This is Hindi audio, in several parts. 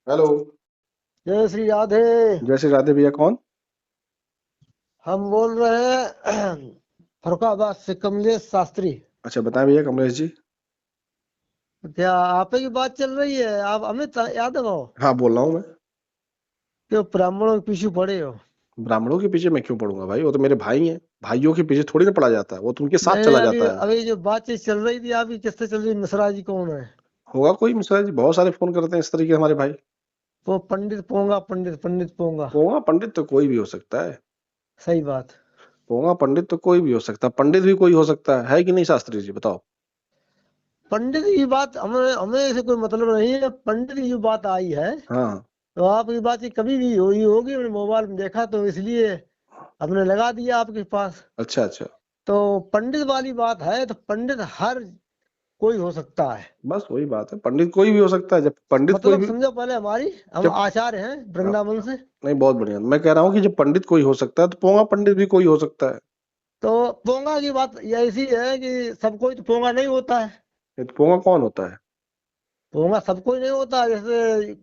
हेलो। जय श्री राधे। जय श्री राधे भैया, कौन? हम बोल रहे हैं फरुखाबाद से कमलेश शास्त्री। अच्छा, बताएं भैया, कमलेश जी। क्या आप ही की बात चल रही है? आप अमित यादव हो? हाँ, बोल रहा हूँ मैं। क्यों ब्राह्मणों के पीछे पड़े हो? ब्राह्मणों के पीछे मैं क्यों पड़ूंगा भाई? वो तो मेरे भाई हैं। भाइयों के पीछे थोड़ी ना पड़ा जाता है, वो तो उनके साथ नहीं चला अभी जाता है। अभी जो बातचीत चल रही थी आपकी किससे चल रही? मिश्रा जी कौन है? होगा कोई मिश्रा जी, बहुत सारे फोन करते हैं इस तरीके हमारे भाई। वो पंडित पोंगा, पंडित पंडित पोंगा। पोंगा पंडित तो कोई भी हो सकता है। सही बात। पोंगा पंडित तो कोई भी हो सकता है, पंडित भी कोई हो सकता है कि नहीं शास्त्री जी, बताओ। पंडित की बात हमें हमें से कोई मतलब नहीं है। पंडित की जो बात आई है हाँ। तो आपकी बात ये कभी भी हुई होगी, मैंने मोबाइल में देखा तो इसलिए हमने लगा दिया आपके पास। अच्छा अच्छा। तो पंडित वाली बात है तो पंडित हर कोई हो सकता है। बस वही बात है, पंडित कोई भी हो सकता है। जब पंडित कोई मतलब भी। समझो पहले हमारी, हम जब। आचार्य हैं हाँ, वृंदावन से। नहीं, बहुत बढ़िया। मैं कह रहा हूँ कि जब पंडित कोई हो सकता है तो पोंगा पंडित भी कोई हो सकता है। तो पोंगा की बात ये ऐसी है कि सब कोई तो पोंगा नहीं होता है। ये तो पोंगा कौन होता है? पोंगा सब कोई नहीं होता। जैसे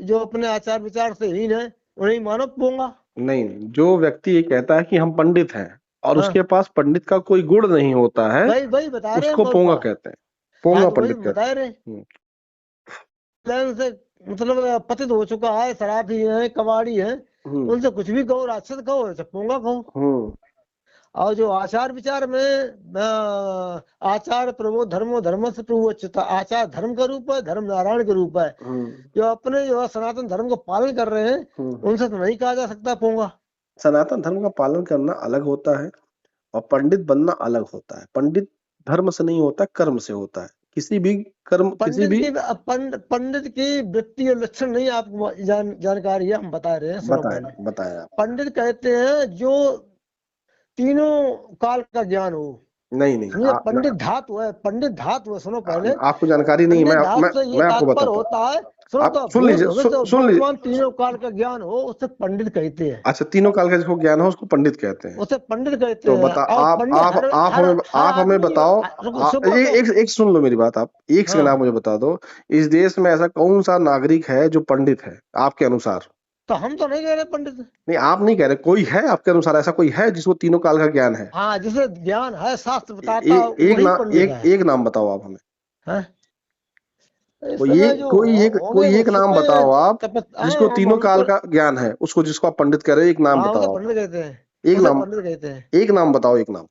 जो अपने आचार विचार से हीन है उन्हें मानो पोंगा। नहीं नहीं, जो व्यक्ति ये कहता है कि हम पंडित हैं और हाँ, उसके पास पंडित का कोई गुण नहीं होता है, वही वही बता रहे हैं उसको पोंगा मौलवा। कहते हैं। हाँ पोंगा तो वही पंडित कहते बता रहे हैं। हैं। लेकिन से मतलब पतित हो चुका है, शराबी है, कबाड़ी है, हम्म उनसे कुछ भी कहो, राक्षस कहो, चाहे पोंगा कहो। हम्म और जो आचार विचार में आचार प्रभु धर्मो धर्म से प्रभु अच्युता, आचार धर्म का रूप है, धर्म नारायण का रूप है। हम्म जो अपने जो है सनातन धर्म को पालन कर रहे हैं हम्म। उनसे तो नहीं कहा जा सकता पोंगा। सनातन धर्म का पालन करना अलग होता है और पंडित बनना अलग होता है। पंडित धर्म से नहीं होता, कर्म से होता है। किसी भी कर्म, किसी पंडित भी। की पंडित की वृत्ति और लक्षण नहीं आपको जानकारी है, हम बता रहे हैं, सुनो बताएं पहले। बताएं आप। पंडित कहते हैं जो तीनों काल का ज्ञान हो। नहीं नहीं, समझे? पंडित धातु है, पंडित धातु है, सुनो पहले। आपको जानकारी नहीं है। पंडित मैं धातु से ये मैं आपको तात्पर्य बताता हूँ। होता है, सुनो आप तो, सुन भूत लीजिए, भविष्य और सुन लीजिए। वर्तमान तीनों काल का ज्ञान हो उसे पंडित कहते हैं। अच्छा, तीनों काल का जिसको ज्ञान हो उसको पंडित कहते हैं। उसे पंडित कहते तो हैं। बता, और आप पंडित आप हर आप हर हमें हर आप हमें आदमी बताओ। रुको सुनो ये तो। एक एक सुन लो मेरी बात। आप एक सेकंड, आप हाँ मुझे बता दो। इस देश में ऐसा कौन सा नागरिक है जो पंडित है आपके अनुसार? तो हम तो नहीं कह रहे पंडित। नहीं, आप नहीं कह रहे, कोई है आपके अनुसार? ऐसा कोई है जिसको तीनों काल का ज्ञान है? हाँ जिसे ज्ञान है, शास्त्र बताता है, एक वही नाम, पंडित है। एक नाम बताओ आप हमें। हैं? इस कोई समय एक जो कोई एक होंगे कोई वो एक नाम समय बताओ आप, जिसको हम तीनों काल हमको। का ज्ञान है, उसको, जिसको आप पंडित कह रहे हो। एक नाम हाँ उसे बताओ आप। पंडित कहते हैं। एक उसे नाम। पंडित कहते हैं। एक नाम बताओ, एक नाम।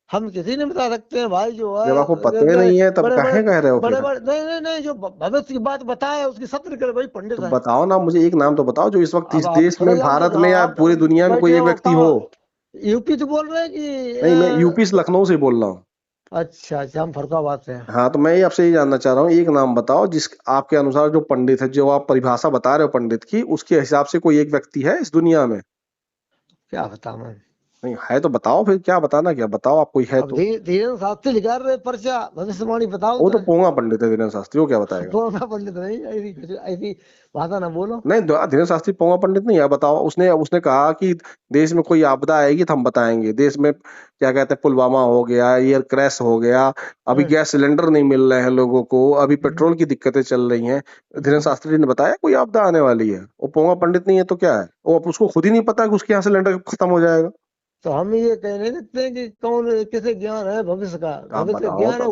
हम किसी नहीं बता सकते हैं भाई, जो जब आपको है पता ही नहीं है तब बड़े बड़े काहे कह रहे हो बड़े फिर? बड़े, नहीं नहीं नहीं, जो भविष्य की बात बताए उसकी सत्य करे वही पंडित तो है। बताओ ना, मुझे एक नाम तो बताओ जो इस वक्त अब इस आप देश चले में, जाओ तो भारत में जहाँ या आप पूरी दुनिया में कोई बैठे एक हो व्यक्ति हो। कहाँ? यूपी से बोल रहे हैं कि नहीं, मैं यूपी से, लखनऊ से बोल रहा हूँ। अच्छा अच्छा, हम फरुखाबाद से हैं। हाँ, तो मैं ये आपसे ये जानना चाह रहा हूँ, एक नाम बताओ जिस आपके अनुसार जो पंडित है, जो आप परिभाषा बता रहे हो पंडित की, उसके हिसाब से कोई एक व्यक्ति है इस दुनिया में? क्या बताऊं मैं? नहीं है तो बताओ फिर, क्या बताना, क्या बताओ आप, कोई है अब तो। धीरे शास्त्री लिखा रहे पर्चा भविष्यवाणी बताओ वो तो। तो पोंगा पंडित है, धीरेन्द्र शास्त्री, वो क्या बताएगा? पोंगा पंडित नहीं, ऐसी ऐसी भाषा ना बोलो। नहीं, धीरेन्द्र शास्त्री पोंगा पंडित नहीं है, बताओ। उसने उसने कहा कि देश में कोई आपदा आएगी तो हम बताएंगे। देश में क्या कहते हैं, पुलवामा हो गया, एयर क्रैश हो गया, अभी हाँ, गैस सिलेंडर नहीं मिल रहे हैं लोगों को, अभी हम्म, पेट्रोल की दिक्कतें चल रही हैं। धीरेन्द्र हम्म। शास्त्री ने बताया कोई आपदा आने वाली है? वो पोंगा पंडित नहीं है तो क्या है? वो उसको खुद ही नहीं पता कि उसके यहाँ सिलेंडर खत्म हो जाएगा। तो हम ये कह नहीं सकते कि कौन किसे ज्ञान है भविष्य का। तो आप भविष्य का बताओ ज्ञान है तो।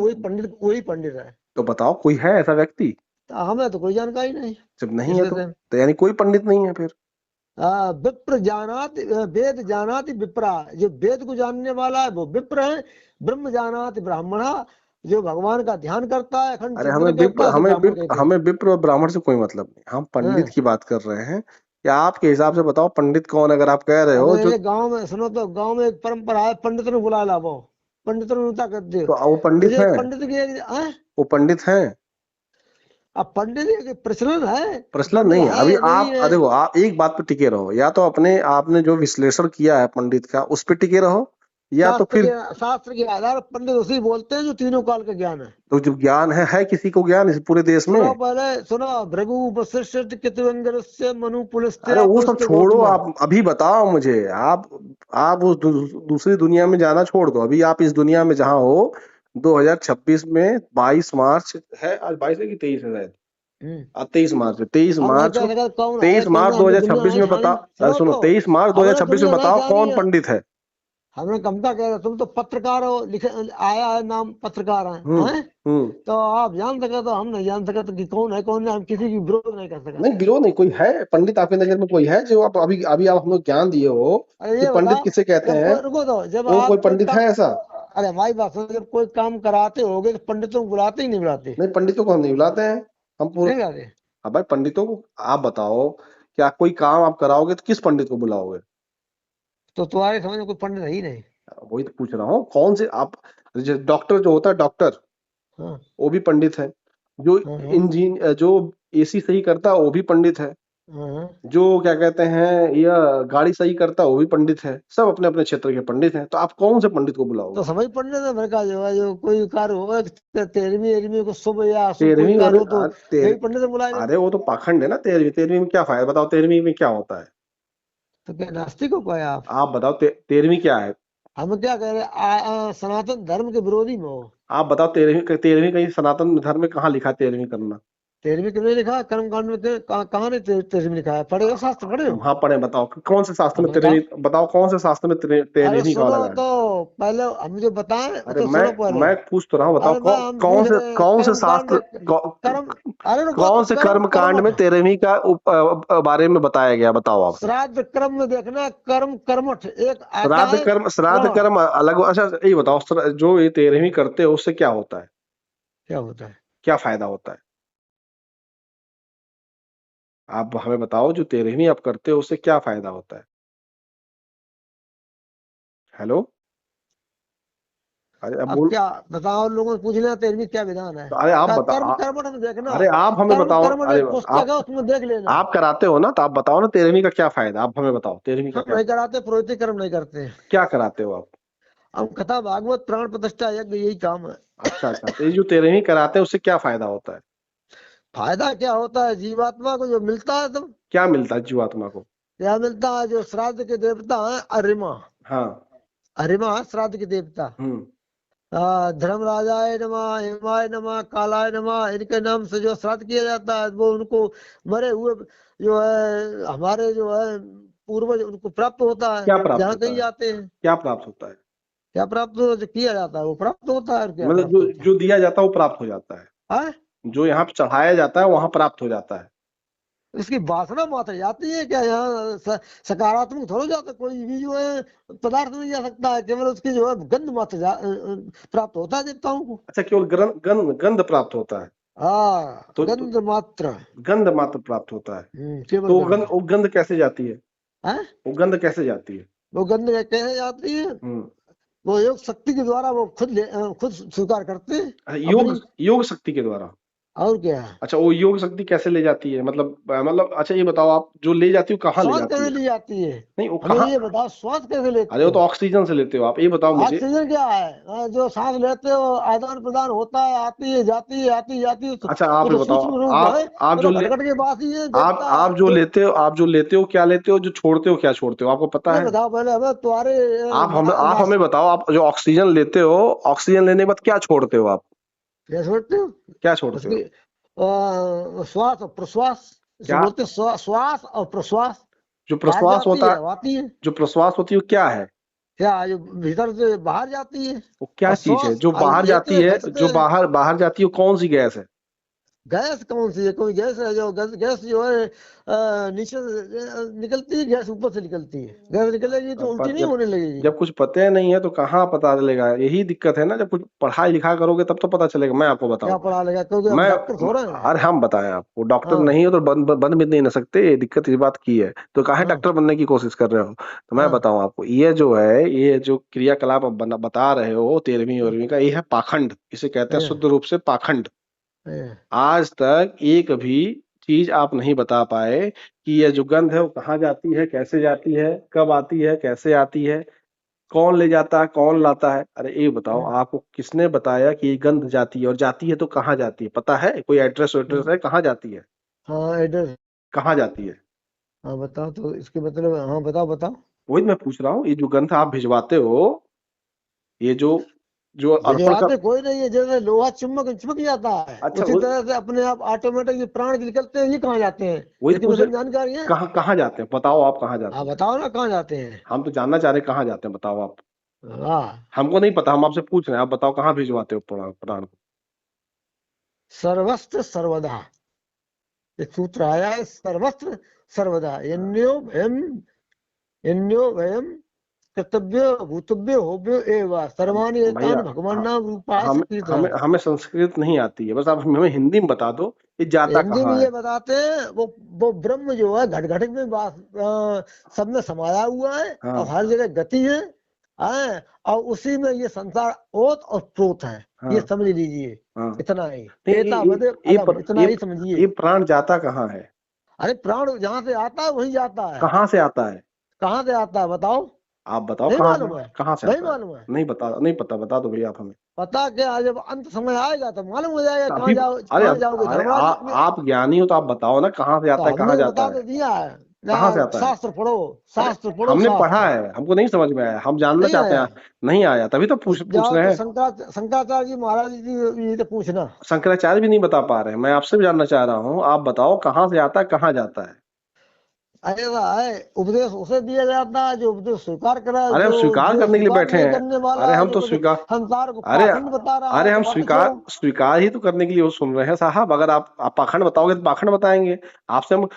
वही पंडित है। तो बताओ कोई है ऐसा व्यक्ति? तो हमें तो कोई जानकारी नहीं जब नहीं इस है विषय में। तो यानी कोई पंडित नहीं है फिर? विप्र जानाति वेद जानाति विप्रा, जो वेद को जानने वाला है वो विप्र है। ब्रह्म जानाति ब्राह्मणा, जो भगवान का ध्यान करता है, अखंड अरे, चिंतन करता है, उसे ब्राह्मण कहते हैं। हमें विप्र और ब्राह्मण से कोई मतलब नहीं, हम पंडित हाँ। की बात कर रहे हैं। या आपके हिसाब से बताओ पंडित कौन, अगर आप कह रहे अब हो जो। मेरे गांव में सुनो तो, गांव में एक परंपरा है, पंडित ने बुला लाओ। पंडित ने उल्टा कर दे। तो वो पंडित मुझे हैं? पंडित की हैं? वो पंडित हैं? अब पंडित एक प्रचलन है कि प्रचलन पंडित नहीं है है अभी। या नहीं आप है। देखो, आप एक बात पे टिके रहो, या तो अपने आपने जो विश्लेषण किया है पंडित का उस पे टिके रहो, या तो फिर। शास्त्र के आधार पर पंडित उसी बोलते हैं जो तीनों काल का ज्ञान है। तो जो ज्ञान है किसी को ज्ञान इस पूरे देश में? सुनो पहले, सुनो। भृगु वशिष्ठ कृतवेंद्रस्य मनु अरे पुलस्त्या वो सब पुलस्त्य छोड़ो, गौतमा। आप अभी बताओ मुझे। आप उस दूसरी दुनिया में जाना छोड़ दो, अभी आप इस दुनिया में जहां हो। 2026 में 22 मार्च है, आज 22 है कि 23 है शायद। 23 मार्च में, 23 अब मैं मार्च क्या को, देखा कौन है 23 कौन मार्च है, हमने दुनिया 2026 नहीं में बता, जानी। सुनो सुनो, तो, 23 मार्च हमने 2026 में दुनिया नहीं बताओ जानी कौन है। पंडित है। हमने कमता कह रहे तुम तो पत्रकार हो, लिखे आया है नाम पत्रकार हम्म हैं? हम्म तो आप जान सके तो हम नहीं जान सके तो कि कौन है कौन नहीं, हम किसी की विरोध नहीं कर सका। नहीं विरोध नहीं, कोई है पंडित आपकी नजर में, कोई है जो आप अभी अभी आप हमें ज्ञान दिए हो अरे कि ये पंडित बताओ, किसे कहते जब हैं, कोई, रुको तो, जब वो कोई आप कोई पंडित काम, है ऐसा? अरे हमारी बात सुनो, जब कोई काम कराते होगे तो पंडितों को बुलाते ही नहीं बुलाते? नहीं, पंडितों को हम नहीं बुलाते हैं, हम पूरा। नहीं बुलाते? अब भाई पंडितों को आप बताओ, क्या कोई काम आप कराओगे तो किस पंडित को बुलाओगे? तो तुम्हारे समझ में कोई पंडित है ही नहीं। वही तो पूछ रहा हूँ, कौन से आप, डॉक्टर जो होता है डॉक्टर, हाँ वो भी पंडित है। जो हाँ हाँ जो एसी सही करता है वो भी पंडित है। हाँ हाँ। जो क्या कहते हैं, यह गाड़ी सही करता है वो भी पंडित है। सब अपने अपने क्षेत्र के पंडित हैं, तो आप कौन से पंडित को तो बुलाओगे? सभी पंडित है मेरे का, जो है जो कोई कार्य हो, तेरहवीं एरहवीं को शुभ या अशुभ कोई 13वीं कार्य वाले हो तो यही पंडित बुलाए जाते। अरे वो तो पाखंड है ना। 13वीं में क्या फायदा, बताओ 13वीं में क्या होता है? तो क्या नास्तिक हो क्या आप? आप बताओ 13वीं क्या है? हम क्या कह रहे हैं, सनातन धर्म के विरोधी में हो। आप बताओ 13वीं कहीं सनातन धर्म में कहाँ लिखा है 13वीं करना? तेरहवीं क्यों नहीं लिखा है? कर्म कांड में कहाँ नहीं तेरहवीं लिखा है? पढ़े हो, शास्त्र पढ़े हो? हाँ पढ़े, बताओ कौन से शास्त्र में हमें कहा, 13वीं, बताओ कौन से शास्त्र में अरे 13वीं का सुनो लगा है? तो, पहले हम जो बताएं अरे तो सुनो पहले। मैं पूछ तो रहा हूँ, बताओ अरे मैं, हम पूछ कौन से रहे हैं कौन से कर्म कांड, शास्त्र, कर्म, अरे रुको तो, कौन से कर्म कर्म कांड में कर्मठ, 13वीं का बारे में बताया गया, बताओ आप। श्राद्ध कर्म में देखना, कर्म कर्मठ एक आता है श्राद्ध श्रवण। कर्म अलग। अच्छा ये बताओ, जो ये 13वीं करते हो उससे क्या होता है, क्या होता है? क्या फायदा होता है? आप हमें बताओ, जो 13वीं आप करते हो उससे क्या फायदा होता है? हेलो? अरे अब अब बोल, क्या बताओ, और लोगों से पूछ लेना तेरहवीं क्या विधान है। अरे आप बता कर्म कर्मठ में देखना, अरे आप हमें कर्म बताओ, कर्मठ अरे एक पुस्तक आप है, उसमें देख लेना। आप कराते हो ना, तो आप बताओ ना 13वीं का क्या फायदा, आप हमें बताओ 13वीं का हम क्या, नहीं कराते, पुरोहित कर्म नहीं करते हैं। क्या कराते हो आप? हम कथा भागवत प्राण प्रतिष्ठा यज्ञ यही काम है। अच्छा अच्छा, तो ये जो 13वीं कराते हैं उससे क्या फायदा होता है? फायदा क्या होता है? जीवात्मा को जो मिलता है, तुम, क्या मिलता है जीवात्मा को? क्या मिलता है? जो श्राद्ध के देवता है अरिमा, हाँ। अरिमा है श्राद्ध के देवता। हम्म। धर्मराजाय नमः, हेमाय नमः, कालाय नमः, इनके नाम से जो श्राद्ध किया जाता है, वो उनको मरे हुए जो है हमारे जो है पूर्वज, उनको प्राप्त होता है क्या प्राप्त जहाँ होता कहीं है? जाते हैं। क्या प्राप्त होता है? क्या प्राप्त जो किया जाता है वो प्राप्त होता है, और क्या मतलब प्राप्त जो होता है? जो दिया जाता है वो प्राप्त हो जाता है, हाँ? जो यहाँ पे चढ़ाया जाता है वहां प्राप्त हो जाता है। इसकी वासना मात्र जाती है क्या? यहाँ सकारात्मक थोड़ा जाता, कोई भी जो है पदार्थ नहीं जा सकता है, केवल उसकी जो है गंध मात्र प्राप्त होता है देवताओं को। अच्छा, केवल गंध प्राप्त होता है? हाँ, तो गंध मात्र। गंध मात्र प्राप्त होता है। केवल तो गंध। वो गंध कैसे जाती है? है? वो गंध कैसे जाती है? वो गंध कैसे जाती है? हम्म। वो योग शक्ति के द्वारा वो खुद स्वीकार करते हैं अच्छा, अपनी। योग शक्ति के द्वारा। और क्या है? अच्छा, वो योग शक्ति कैसे ले जाती है, मतलब अच्छा ये बताओ, आप जो ले जाती हो कहाँ ले श्वास जाती कैसे है? ली जाती है? नहीं वो हमें कहाँ, ये बताओ, श्वास कैसे अरे लेते वो हो? तो ऑक्सीजन से लेते हो आप, ये बताओ मुझे। ऑक्सीजन क्या है? जो सांस लेते हो, आदान प्रदान होता है, आती है जाती है, आती जाती है, अच्छा वो आप ये तो बताओ, सूक्ष्म रूप है, आप वो जो तो ले घटघट के पास ही है आप देवता आप जो जो। लेते हो, क्या लेते हो, जो छोड़ते हो क्या छोड़ते हो, आपको पता ये है? बताओ पहले हमें, तुम्हारे आप हमें बताओ, आप जो ऑक्सीजन लेते हो, ऑक्सीजन लेने के बाद क्या छोड़ते हो आप? क्या छोड़ते हो? क्या छोड़ते उसकी हो? श्वास और प्रश्वास, इसे क्या? बोलते हैं श्वास और प्रश्वास। जो बाहर प्रश्वास जाती होता है, है, वो आती है। जो प्रश्वास होती है वो क्या है? क्या जो भीतर से बाहर जाती है। वो क्या और चीज है श्वास जो बाहर लेते जाती हैं, है, खींचते जो हैं। बाहर जाती है, वो कौन सी गैस है? गैस कौन सी है? कोई गैस है जो गैस जो है नीचे से निकलती है, गैस ऊपर से निकलती है। गैस निकलेगी तो उल्टी पर नहीं होने लगेगी? जब कुछ पता ही नहीं है तो कहाँ पता चलेगा, यही दिक्कत है ना, जब कुछ पढ़ाई लिखा करोगे तब तो पता चलेगा। मैं आपको क्या बताऊं, पढ़ा लेगा? क्योंकि हम मैं डॉक्टर थोड़े हैं। अरे हम बताएं आपको, डॉक्टर हाँ नहीं हो तो बन भी नहीं ना सकते, ये दिक्कत इस बात की है, तो काहे हाँ डॉक्टर बनने की कोशिश कर रहे हो? तो मैं हाँ बताऊं आपको, ये जो है, ये जो क्रियाकलाप आप बता रहे हो 13वीं हाँ 14वीं का, ये है पाखंड, इसे कहते हैं हाँ शुद्ध रूप से पाखंड। हाँ आज तक एक भी चीज आप नहीं बता पाए कि ये जो गंध है वो कहाँ जाती है, कैसे जाती है, कब आती है, कैसे आती है, कौन ले जाता है, कौन लाता है। अरे ये बताओ, हाँ आपको किसने बताया कि ये गंध जाती है, और जाती है तो कहाँ जाती है, पता है? कोई एड्रेस हाँ है, कहाँ जाती है, हाँ, एड्रेस। कहाँ जाती है? हाँ बताओ तो, इसके मतलब, हाँ बताओ बताओ। वही तो मैं पूछ रहा हूँ, ये जो गंध आप भिजवाते हो, ये जो जो अर्पण भिजवाते कर। कोई नहीं है, जैसे लोहा चिपक जाता है अच्छा उसी तरह से अपने आप ऑटोमेटिक प्राण निकलते हैं। ये कहाँ जाते हैं, वही तो इसके पूछ विषय रहे, में जानकारी है? कहाँ कहाँ जाते हैं बताओ, आप कहाँ जाते हाँ हैं? बताओ ना कहाँ जाते हैं। हम तो जानना चाह रहे हैं कहाँ जाते हैं, बताओ आप। हाँ, हमको नहीं पता, हम आपसे पूछ रहे हैं, आप बताओ कहाँ भिजवाते हो प्राण प्राण को? सर्वस्त्र सर्वदा, एक सूत्र आया है, सर्वस्त्र सर्वदा, यन्यो भयम कर्तव्य भूतव्य होव्यो एव सर्वाणि भैया एतानि भगवान नाम रूपा हम कीर्तन। हमें हमें संस्कृत नहीं आती है, बस आप हमें हिंदी में बता दो ये जाता हिंदी में कहाँ ये है। बताते हैं, वो ब्रह्म जो है घट घट में सब में समाया हुआ है और हाँ हर जगह गति है, और उसी में ये संसार ओत और प्रोत है। ये हाँ समझ लीजिए, हाँ। इतना ही। नहीं एता ये बदे ये अलम, प्र- इतना ही समझिए। ये प्राण जाता कहाँ है? अरे प्राण जहाँ से आता है वहीं जाता है। कहाँ से आता है? कहाँ से आता है बताओ? आप बताओ नहीं कहाँ से, मालूम है? कहाँ से नहीं आता है? मालूम है? नहीं बता, नहीं पता, बता दो भैया आप हमें। पता क्या, जब अंत समय आएगा तो मालूम हो जाएगा। तो कहाँ अभी जाओ, अरे कहाँ जाओगे धर्मराज? आप ज्ञानी हो तो आप बताओ ना कहाँ से तो आता है, हमने कहाँ तो जाता बता है? तो दिया है ना। कहाँ से आता है? शास्त्र पढ़ो, अरे शास्त्र पढ़ो, हमने पढ़ा शास्त्र। है, हमको नहीं समझ में आया, हम जानना नहीं चाहते आया? हैं। नहीं आया तभी तो तो पूछ जाओ रहे तो हैं। शंकराचार्य जी महाराज जी से पूछना। शंकराचार्य भी नहीं बता पा रहे हैं, मैं आपसे भी जानना चाह रहा हूँ, आप बताओ कहाँ से आता है, कहाँ जाता है? ऐसा है, उपदेश उसे दिया जाता है जो उपदेश स्वीकार करा, अरे हम जो स्वीकार जो करने के लिए स्वीकार बैठे नहीं हैं। करने अरे वाला है, हम जो तो कुछ स्वीकार संसार को अरे पाखंड बता रहा अरे है, हम तो मत जो। स्वीकार ही तो करने के लिए वो सुन रहे हैं साहब। अगर आप पाखंड बताओगे तो पाखंड बताएंगे, आपसे हम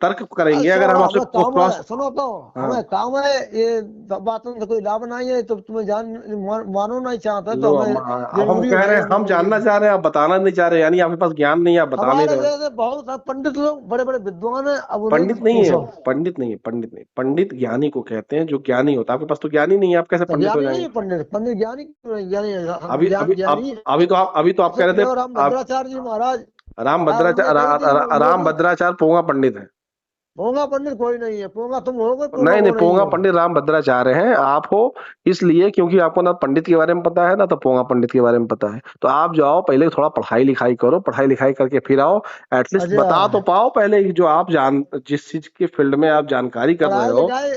तर्क करेंगे। अगर हम छोड़ो, आपसे हमें काम क्रॉस। है, सुनो तो। हाँ हमें काम है, ये बातों से कोई लाभ नहीं है, तो तुम्हें मानो नहीं चाहता लो, तो हमें अब हम जरूरी कह रहे है हैं, हम जानना ये। चाह रहे हैं, आप बताना नहीं चाह रहे, यानी आपके पास ज्ञान नहीं है, आप बता नहीं हमारे रहे हो। जैसे बहुत सारे पंडित लोग, बड़े बड़े विद्वान है, अब उन्हें पंडित नहीं है, पूछो। पंडित नहीं है, पंडित नहीं, पंडित ज्ञानी को कहते हैं, जो ज्ञानी होता है। आपके पास तो ज्ञानी नहीं है, आप कैसे तो पंडित हो ज्ञानी नहीं जाएंगे? है पंडित? पंडित ज्ञानी क्यों नहीं? ज्ञानी अभी अभी ज्ञानी है। अभी तो आप ऐसे कह रहे थे। प्रिय राम आप भद्राचार्य जी महाराज, उनने कही थी राम मोदी। भद्राचार्य पोंगा पंडित है। पोंगा पंडित कोई नहीं है, पोंगा तुम होगे, पोंगा नहीं नहीं, वो नहीं पोंगा होगा। पंडित राम भद्राचार्य हैं, आप हो। इसलिए क्योंकि आपको ना पंडित के बारे में पता है ना तो पोंगा पंडित के बारे में पता है। तो आप जाओ पहले थोड़ा पढ़ाई लिखाई करो, पढ़ाई लिखाई करके फिर आओ। एटलीस्ट अच्छा, बता तो पाओ पहले, जो आप जान जिस चीज के फील्ड में आप जानकारी कर रहे पढ़ाई हो, लिखाई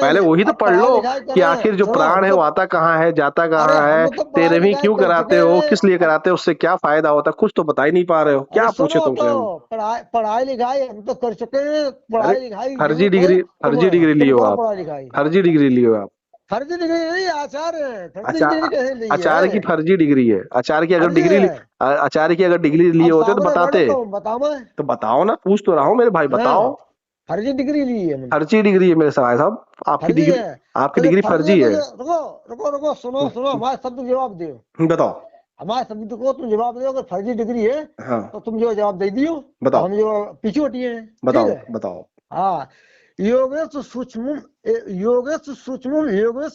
पहले नहीं, वही तो अब पढ़ पढ़ाई लो लिखाई कि करें, आखिर जो सुनो प्राण हम है वो तो। आता कहाँ है, जाता अरे कहाँ है, हम तो पढ़ाई 13वीं लिखाई क्यों कर कराते चुके हो, हैं। किस लिए कराते हो, उससे क्या फायदा होता है, कुछ तो बता ही नहीं पा रहे हो, अरे क्या पूछे सुनो तो, तुमसे हम? पढ़ाई पढ़ाई लिखाई हम तो कर चुके हैं। अरे पढ़ाई लिखाई की फर्जी जरूरत है डिग्री, फर्जी तुम्हें? डिग्री तुम लियो करो आप, पढ़ाई लिखाई। फर्जी डिग्री लियो आप। फर्जी डिग्री नहीं, आचार्य है, फर्जी अच्छा, डिग्री कैसे ली आचार्य की है? फर्जी डिग्री है? फर्जी है। आचार्य की अगर डिग्री लिए अब होते तो सामने बैठो बताते। तो बताओ मैं। तो बताओ ना, पूछ तो रहा हूँ मेरे भाई, बताओ। हाँ, फर्जी डिग्री ली है मैंने। फर्जी डिग्री है मेरे भाई साहब, आपकी फर्जी डिग्री, है। आपकी तो जो डिग्री फर्जी है फर्जी तो है। रुको रुको रुको, सुनो सुनो, हमारे शब्द जवाब दो। बताओ। हमारे शब्द को तुम जवाब दो, अगर फर्जी डिग्री है हाँ तो तुम जो जवाब दे दियो। और बताओ, हम जो पीछे हटिए, ठीक बताओ, है? बताओ। हाँ, योगेश सूक्ष्म, योगेश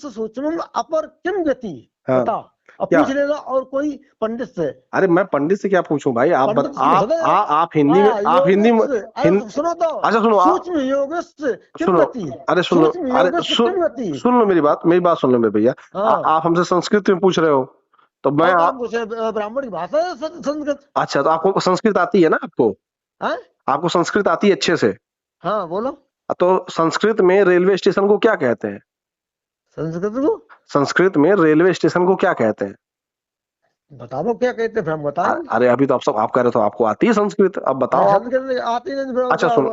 सूक्ष्म अपर किम गति। हाँ बताओ, अब क्या? पूछ लेना और कोई पंडित से। अरे मैं पंडित से क्या पूछूं भाई, पंडित से पूछ दे। आप हिंदी में, हाँ, आप हिंदी में। योगेश, अरे सुनो तो। अच्छा सुनो, सूक्ष्म योगेश किम सुनो, गति। अरे सुन लो, सूक्ष्म अरे योगेश किम गति। सुन लो मेरी बात सुन लो मेरे भैया। हाँ, आप हमसे संस्कृत में पूछ रहे हो, तो मैं और तो हम पूछे ब्राह्मण की भाषा है संस्कृत। अच्छा, तो आपको संस्कृत आती है ना आपको? हाँ आपको संस्कृत आती है अच्छे से? हाँ, बोलो। तो संस्कृत में रेलवे स्टेशन को क्या कहते हैं? संस्कृत को संस्कृत में रेलवे स्टेशन को क्या कहते हैं? बताओ क्या कहते हैं, फिर हम बताएंगे। अरे अभी तो आप कह रहे हो आपको आती है संस्कृत, अब अरे बताओ आप। संस्कृत आती नहीं, फिर अच्छा सुनो,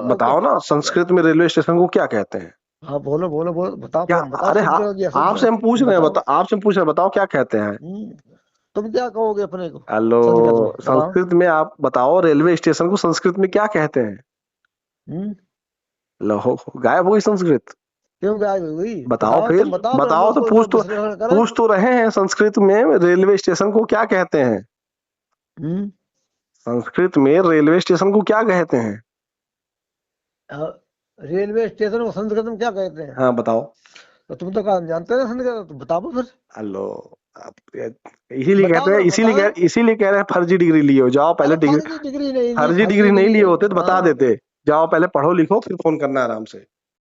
बताओ ना संस्कृत में रेलवे स्टेशन को क्या कहते हैं? हाँ बोलो बोलो बोलो, बताओ, क्या? फिर हम बताओ अरे शुद्ध हाँ, या शुद्ध। आपसे हम पूछ रहे हैं, बताओ। बताओ, आपसे हम पूछ रहे हैं, बताओ क्या कहते हैं? तुम क्या कहोगे अपने को हेलो, संस्कृत में, बताओ। संस्कृत में आप बताओ रेलवे स्टेशन को संस्कृत में क्या कहते हैं? हम्म लो, गायब हो गई संस्कृत। क्यों गायब हुई? बताओ बताओ, फिर, तुम बताओ, फिर हम बताओ तो, उसको जो विश्लेषण करें। पूछ तो रहे हैं, संस्कृत में रेलवे स्टेशन को क्या कहते हैं? हम्म संस्कृत में रेलवे स्टेशन को क्या कहते हैं? रेलवे स्टेशन को संस्कृत में क्या कहते हैं? हाँ बताओ। तो तुम तो कहा जानते हैं संस्कृत, तो बताओ फिर। हेलो, आप इसीलिए कहते बताओ हैं, ना, बताओ। इसीलिए कह रहे हैं फर्जी डिग्री लियो, जाओ पहले अरे डिग्री। फर्जी डिग्री नहीं ली, फर्जी फर्जी डिग्री नहीं डिग्री लिए नहीं। होते तो बता हाँ, देते। जाओ पहले पढ़ो लिखो फिर फोन करना आराम से।